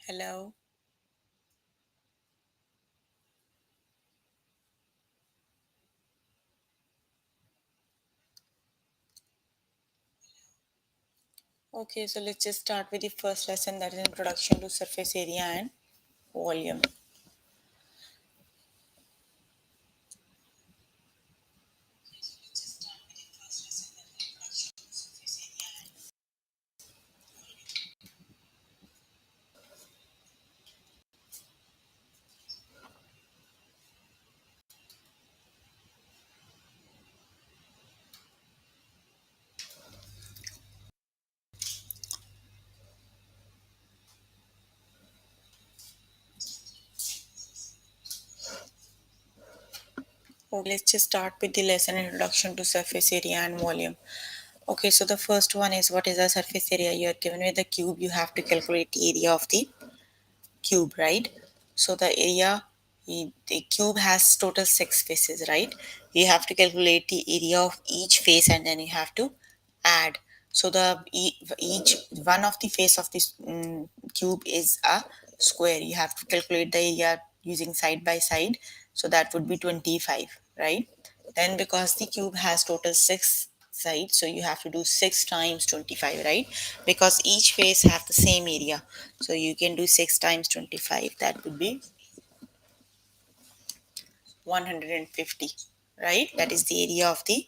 Hello. Okay, so let's just start with the first lesson, that is introduction to surface area and volume. Okay, let's just start with the lesson introduction to surface area and volume. Okay, so the first one is, what is the surface area? You are given with the cube, you have to calculate the area of the cube, right? So the area, the cube has total six faces, right? You have to calculate the area of each face and then you have to add. So each one of the face of this cube is a square. You have to calculate the area using side by side. So that would be 25, right? Then because the cube has total six sides, so you have to do 6 times 25, right? Because each face have the same area, so you can do 6 times 25, that would be 150, right? That is the area of the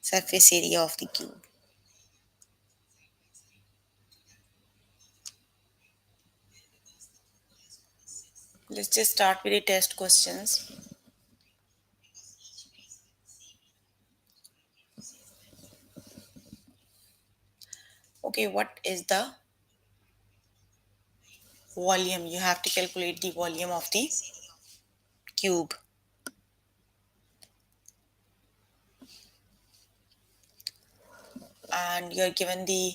surface area of the cube. Let's just start with the test questions. Okay, what is the volume? You have to calculate the volume of the cube, and you're given the,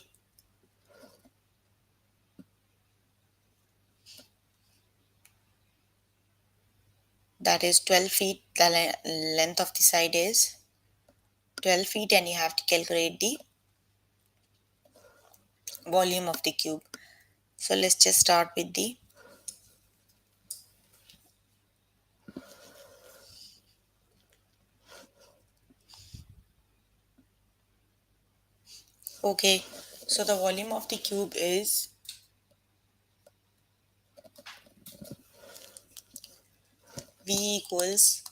that is 12 feet. The length of the side is 12 feet, and you have to calculate the volume of the cube. So let's just start with the, okay, so the volume of the cube is V equals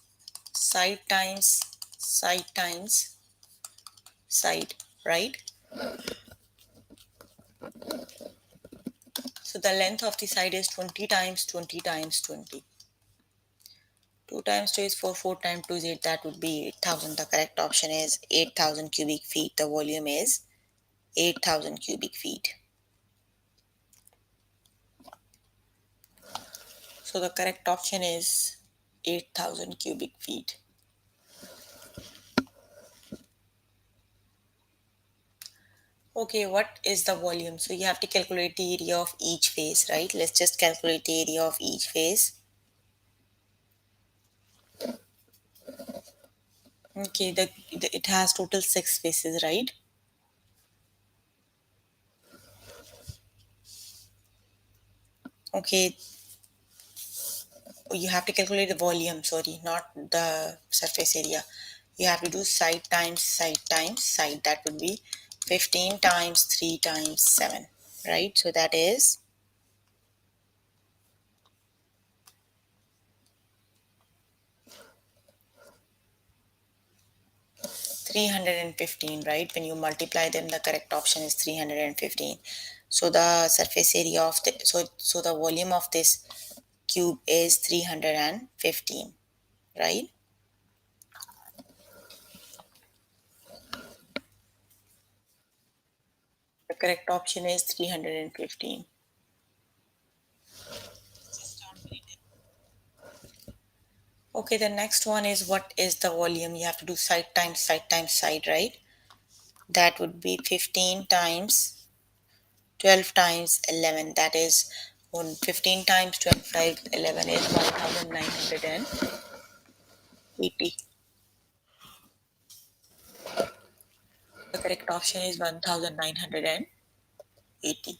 side times side times side, right? So the length of the side is 20 times 20 times 20. 2 times 2 is 4, 4 times 2 is 8, that would be 8,000. The correct option is 8,000 cubic feet. The volume is 8,000 cubic feet. So the correct option is 8,000 cubic feet. Okay, what is the volume? So you have to calculate the area of each face, right? Let's just calculate the area of each face. Okay, it has total six faces, right? Okay, you have to calculate the volume, sorry, not the surface area. You have to do side times side times side. That would be 15 times 3 times 7, right? So that is 315, right? When you multiply them, the correct option is 315. So the surface area of the, so the volume of this cube is 315, right? The correct option is 315. Okay, the next one is, what is the volume? You have to do side times side, right? That would be 15 times 12 times 11. That is, 15 times 25, 11 is 1980. The correct option is 1980.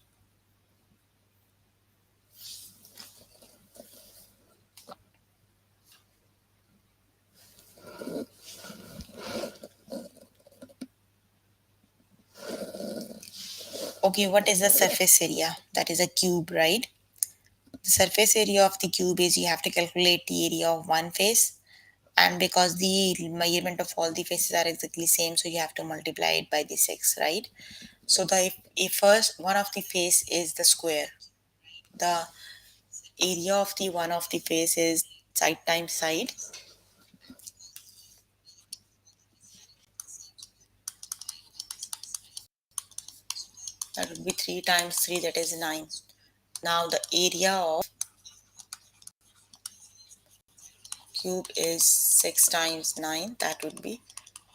Okay, what is the surface area? That is a cube, right? The surface area of the cube is you have to calculate the area of one face, and because the measurement of all the faces are exactly same, so you have to multiply it by the 6, right? So the if first one of the face is the square, the area of the one of the face is side times side, that would be 3 times 3, that is 9. Now the area of cube is 6 times 9, that would be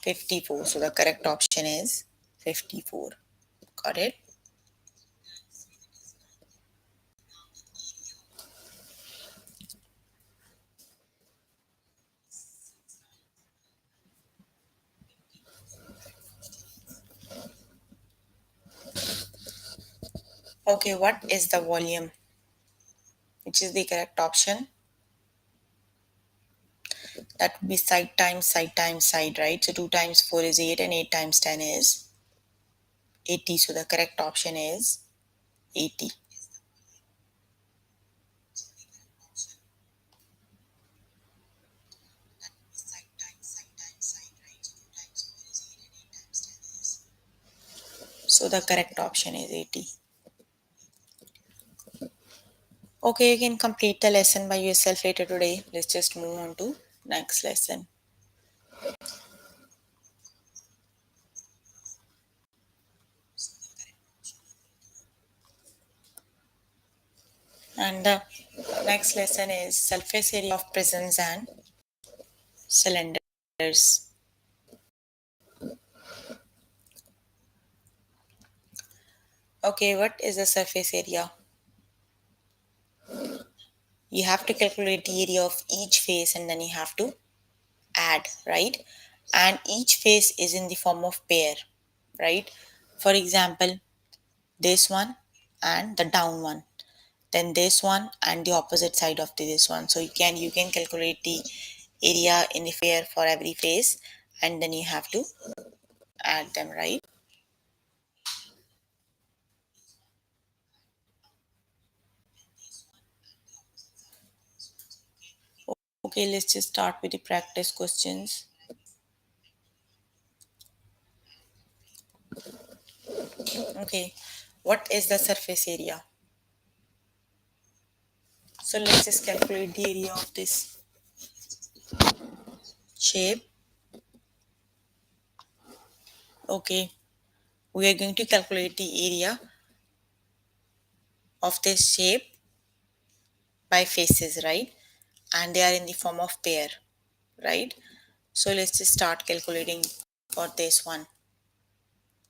54. So the correct option is 54. Got it? Okay, what is the volume? Which is the correct option? That would be side times side, right? So 2 times 4 is 8 and 8 times 10 is 80. So the correct option is 80. So the correct option is 80. Okay, you can complete the lesson by yourself later today. Let's just move on to next lesson. And the next lesson is surface area of prisms and cylinders. Okay, what is the surface area? You have to calculate the area of each face and then you have to add, right? And each face is in the form of pair, right? For example, this one and the down one, then this one and the opposite side of this one. So you can calculate the area in the pair for every face, and then you have to add them, right? Okay, let's just start with the practice questions. Okay, what is the surface area? So let's just calculate the area of this shape. Okay, we are going to calculate the area of this shape by faces, right? And they are in the form of pair, right? So let's just start calculating for this one.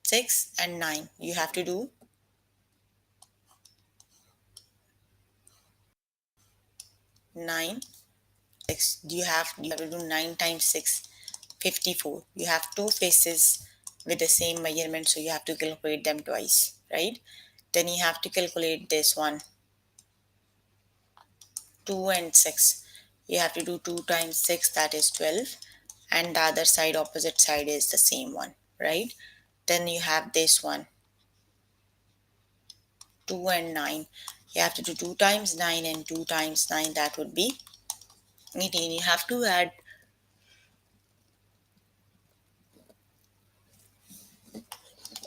6 and 9. You have to do 9. 6. You have to do 9 times 6. 54. You have two faces with the same measurement, so you have to calculate them twice, right? Then you have to calculate this one. 2 and 6. You have to do 2 times 6, that is 12. And the other side, opposite side, is the same one, right? Then you have this one. 2 and 9. You have to do 2 times 9 and 2 times 9, that would be 18. You have to add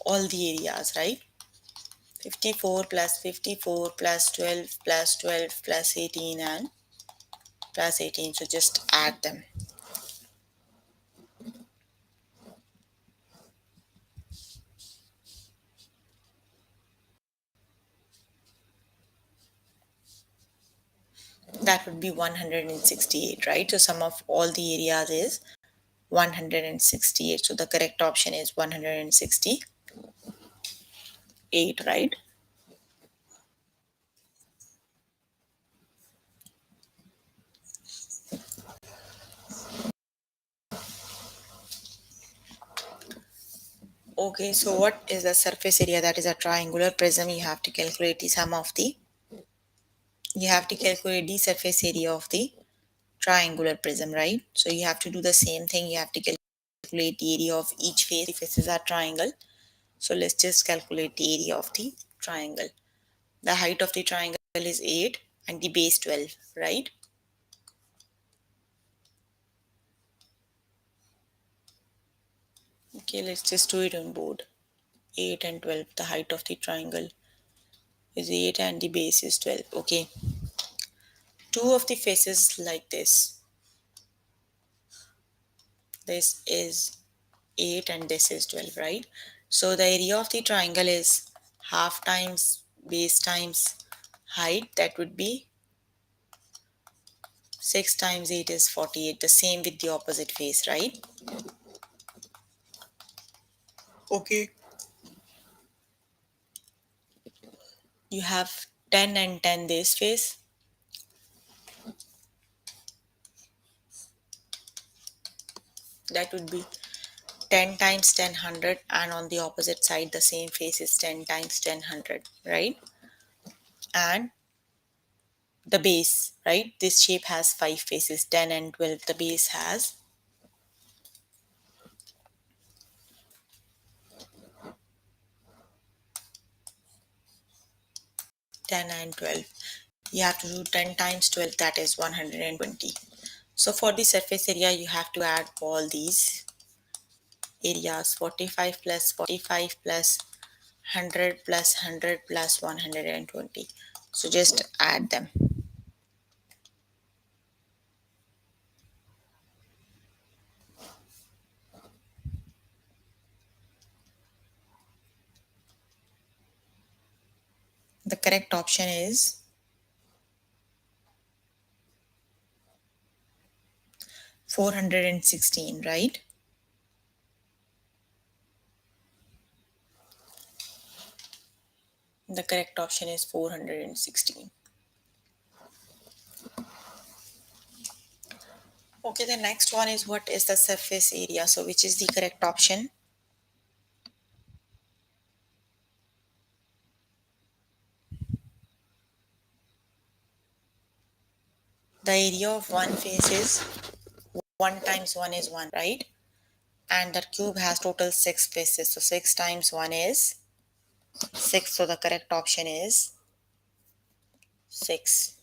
all the areas, right? 54 plus 54 plus 12 plus 12 plus 18 and plus 18. So just add them. That would be 168, right? So sum of all the areas is 168. So the correct option is 168, right? Okay, so what is the surface area? That is a triangular prism. You have to calculate the surface area of the triangular prism, right? So you have to do the same thing. You have to calculate the area of each face. The faces are triangle. So let's just calculate the area of the triangle. The height of the triangle is 8 and the base 12, right? Okay, let's just do it on board. 8 and 12, the height of the triangle is 8 and the base is 12. Okay, two of the faces like this. This is 8 and this is 12, right? So the area of the triangle is half times base times height. That would be 6 times 8 is 48. The same with the opposite face, right? Okay. You have 10 and 10 this face. That would be 10 times 10 100, and on the opposite side the same face is 10 times 10 100, right? And the base, right? This shape has 5 faces, 10 and 12. The base has 10 and 12. You have to do 10 times 12, that is 120. So for the surface area you have to add all these areas: 45 plus 45 plus 100 plus 100 plus 120. So just add them. The correct option is 416, right? The correct option is 416. Okay, the next one is what is the surface area? So which is the correct option? The area of one face is 1 times 1 is 1, right? And the cube has total 6 faces. So 6 times 1 is 6. So the correct option is 6.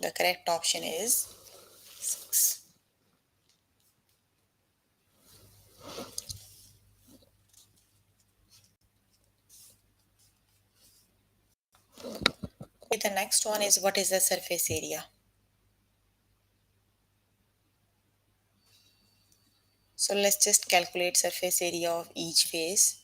The correct option is 6. Okay, the next one is what is the surface area? So let's just calculate surface area of each face.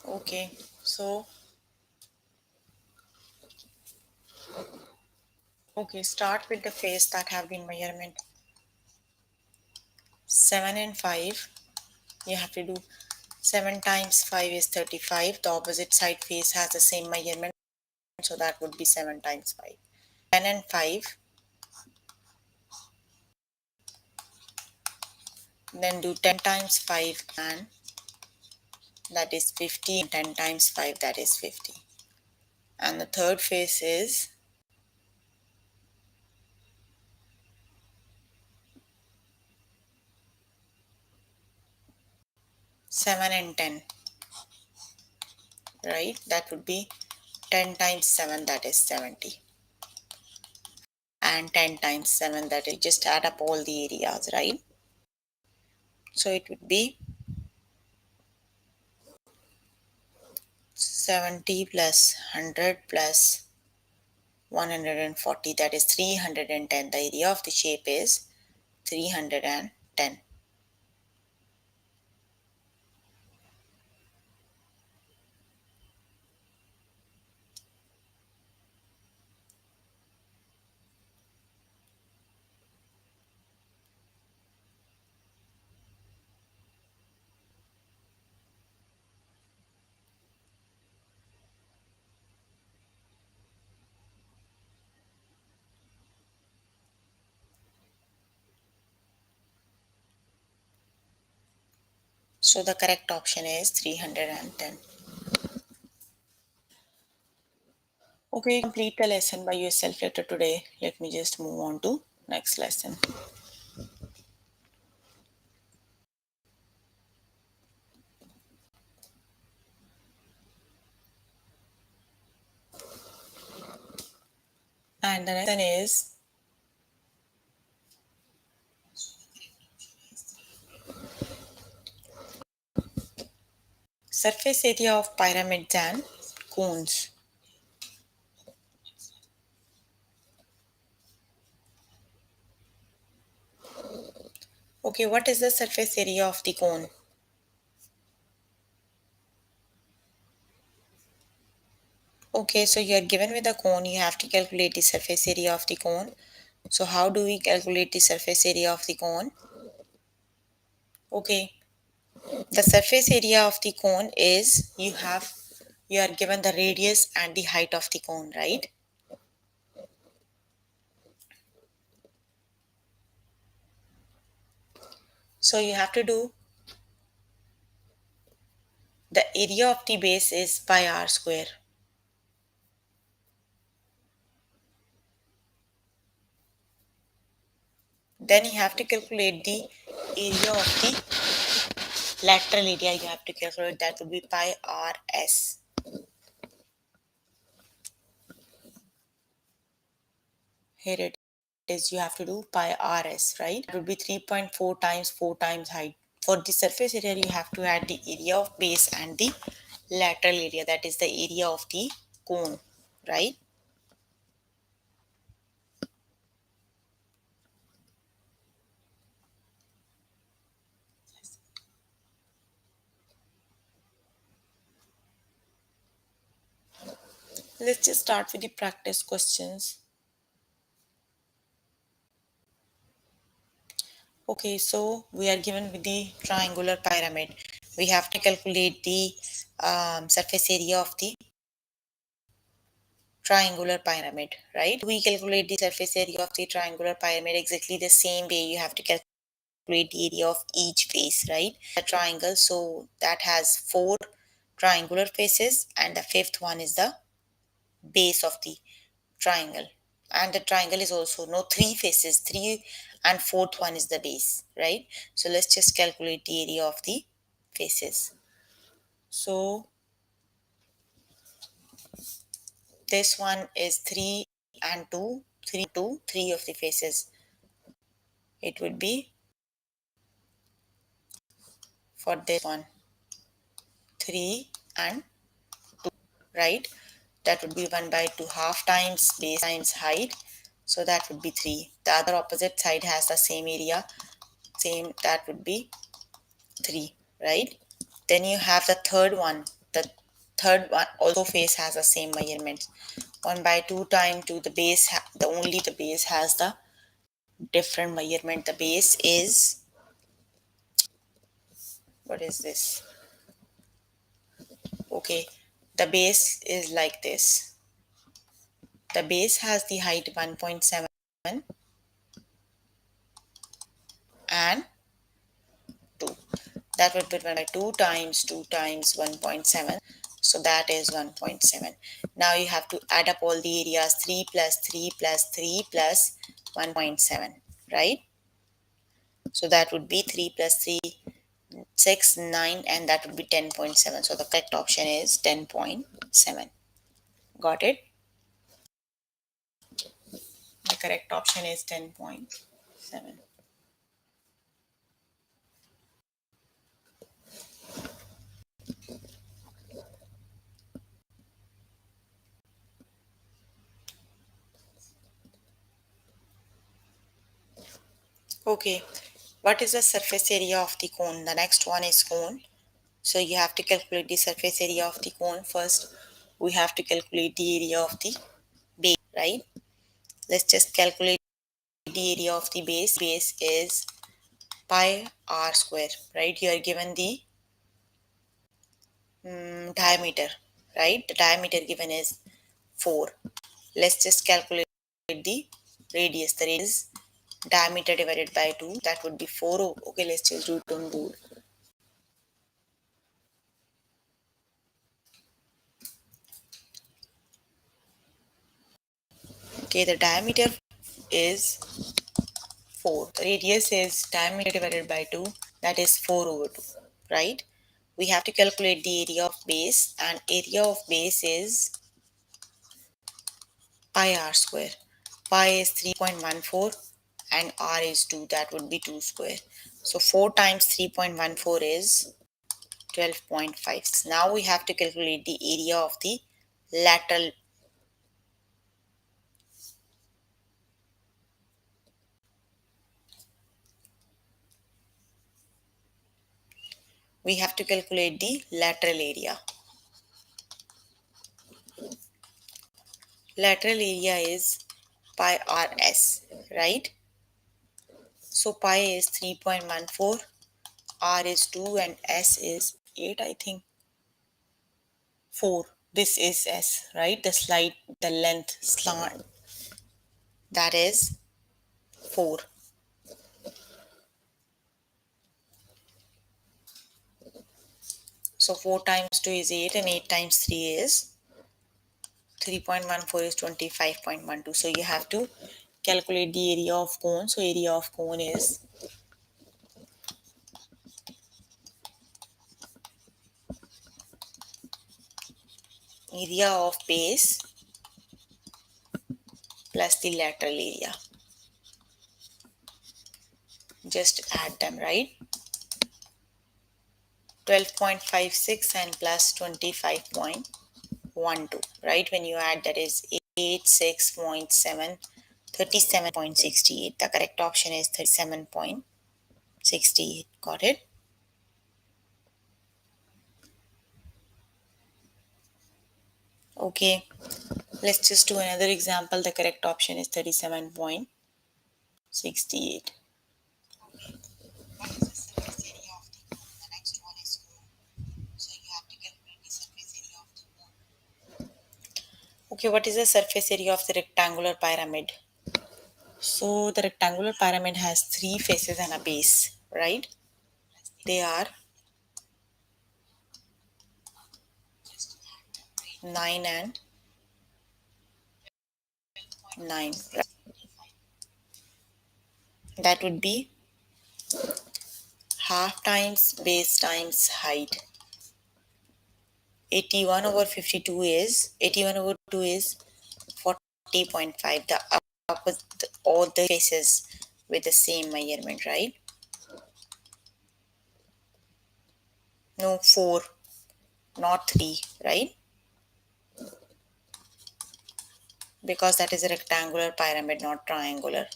Okay, so start with the face that have been measurement 7 and 5. You have to do 7 times 5 is 35. The opposite side face has the same measurement, so that would be 7 times 5. 10 and 5. Then do 10 times 5 and that is 50. 10 times 5, that is 50. And the third face is 7 and 10, right? That would be 10 times 7, that is 70. And 10 times 7, that is, just add up all the areas, right? So it would be 70 plus 100 plus 140, that is 310. The area of the shape is 310. So the correct option is 310. Okay, complete the lesson by yourself later today. Let me just move on to next lesson. And the next one is surface area of pyramids and cones. Okay, what is the surface area of the cone? Okay, so you are given with a cone, you have to calculate the surface area of the cone. So how do we calculate the surface area of the cone? Okay, the surface area of the cone is you are given the radius and the height of the cone, right? So you have to do the area of the base is pi r square. Then you have to calculate the area of the lateral area. You have to calculate that would be pi r s. Here it is. You have to do pi r s, right? It would be 3.4 times 4 times height. For the surface area, you have to add the area of base and the lateral area. That is the area of the cone, right? Let's just start with the practice questions. Okay, so we are given with the triangular pyramid. We have to calculate the surface area of the triangular pyramid, right? We calculate the surface area of the triangular pyramid exactly the same way. You have to calculate the area of each face, right? A triangle, so that has four triangular faces, and the fifth one is the base of the triangle. And the triangle is also no three faces, three and fourth one is the base, right? So let's just calculate the area of the faces. So this one is 3 and 2, 3 of the faces. It would be for this one 3 and right. That would be 1 by 2 half times base times height. So that would be 3. The other opposite side has the same area, same, that would be 3, right? Then you have the third one. The third one also face has the same measurements. 1 by 2 times 2, the base, the only the base has the different measurement. The base is, what is this? Okay, the base is like this. The base has the height 1.7 and 2. That would be 1 by 2 times 2 times 1.7. So that is 1.7. Now you have to add up all the areas, 3 plus 3 plus 3 plus 1.7, right? So that would be 3 plus 3, 6, 9, and that would be 10.7. So the correct option is 10.7. Got it? The correct option is 10.7. Okay, what is the surface area of the cone? The next one is cone. So you have to calculate the surface area of the cone first. We have to calculate the area of the base, right? Let's just calculate the area of the base. Base is pi r square, right? You are given the diameter, right? The diameter given is 4. Let's just calculate the radius. The radius diameter divided by 2, that would be 4. Okay, let's just do it on board. Okay, the diameter is 4. The radius is diameter divided by 2, that is 4 over 2, right? We have to calculate the area of base, and area of base is pi r square. Pi is 3.14 and r is 2, that would be 2 square. So 4 times 3.14 is 12.56. Now we have to calculate the area of the lateral. We have to calculate the lateral area. Lateral area is pi rs, right? So pi is 3.14, r is 2 and s is 8, I think. 4. This is s, right? The length slant, that is 4. So 4 times 2 is 8 and 8 times 3 is 3.14 is 25.12. So you have to calculate the area of cone. So area of cone is area of base plus the lateral area. Just add them, right? 12.56 and plus 25.12, right? When you add, that is 86.7, 37.68. The correct option is 37.68. Got it? Okay, let's just do another example. The correct option is 37.68. Okay, what is the surface area of the rectangular pyramid? So the rectangular pyramid has three faces and a base, right? They are 9 and 9. Right? That would be half times base times height. 81 over 52 is 81 over 2 is 40.5. The opposite, all the faces with the same measurement, right? No, 4, not 3, right? Because that is a rectangular pyramid, not triangular.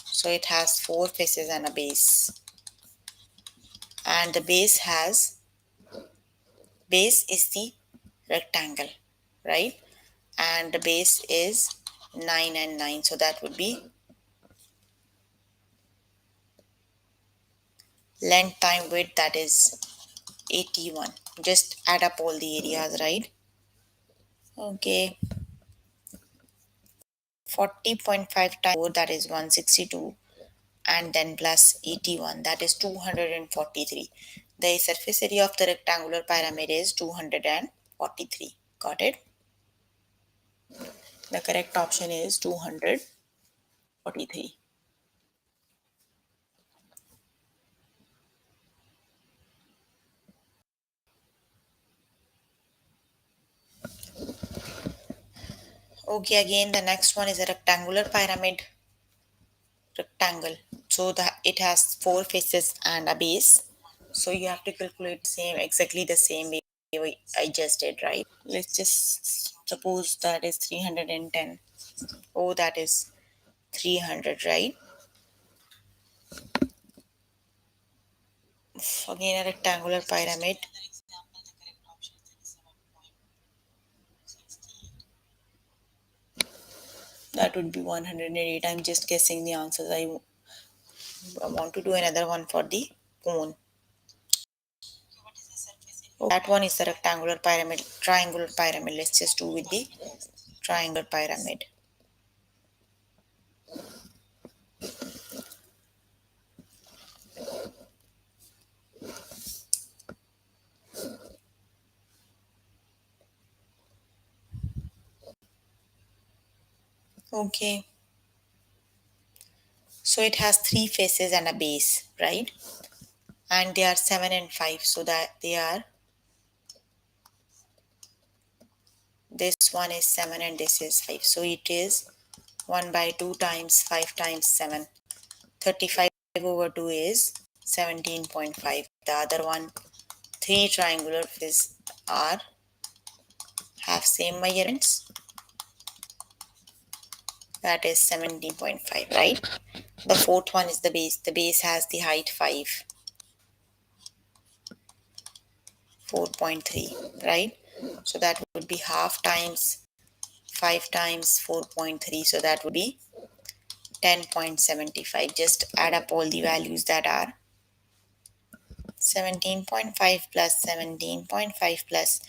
So it has 4 faces and a base. And the base is the rectangle, right? And the base is 9 and 9. So that would be length time width, that is 81. Just add up all the areas, right? Okay. 40.5 times 4, that is 162, and then plus 81, that is 243. The surface area of the rectangular pyramid is 243. Got it? The correct option is 243. Okay, again the next one is a rectangular pyramid. Rectangle. So that it has 4 faces and a base. So you have to calculate same exactly the same way I just did, right? Let's just suppose that is 310. Oh, that is 300, right? Again a rectangular pyramid. That would be 108. I'm just guessing the answers. I want to do another one for the cone. Oh, that one is the rectangular pyramid, triangular pyramid. Let's just do with the triangular pyramid. Okay, so it has three faces and a base, right? And they are 7 and 5, so that they are, this one is 7 and this is 5, so it is 1 by 2 times 5 times 7. 35 over 2 is 17.5. The other one, three triangular faces are have same measurements, that is 17.5, right? The fourth one is the base. The base has the height 5, 4.3, right? So that would be half times 5 times 4.3, so that would be 10.75. Just add up all the values that are 17.5 plus 17.5 plus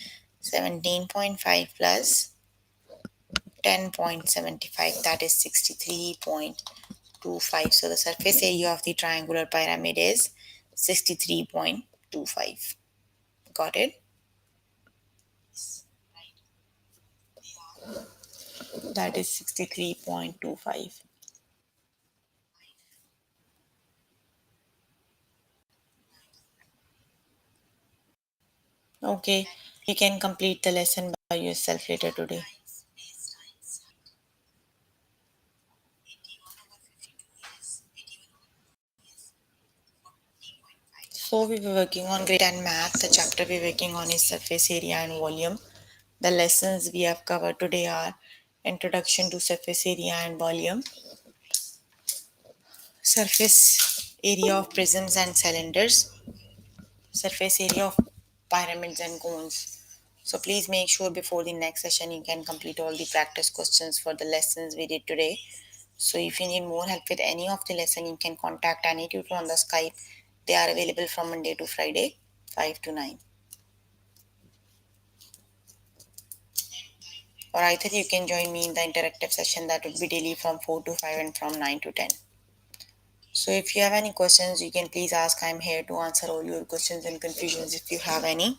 17.5 plus 10.75, that is 63.25. So the surface area of the triangular pyramid is 63.25. Got it? That is 63.25. Okay, you can complete the lesson by yourself later today. So we were working on grade 10 math. The chapter we're working on is surface area and volume. The lessons we have covered today are introduction to surface area and volume, surface area of prisms and cylinders, surface area of pyramids and cones. So please make sure before the next session you can complete all the practice questions for the lessons we did today. So if you need more help with any of the lesson, you can contact any tutor on the Skype. They are available from Monday to Friday, 5 to 9. Or either you can join me in the interactive session that would be daily from 4 to 5 and from 9 to 10. So if you have any questions, you can please ask. I'm here to answer all your questions and confusions if you have any.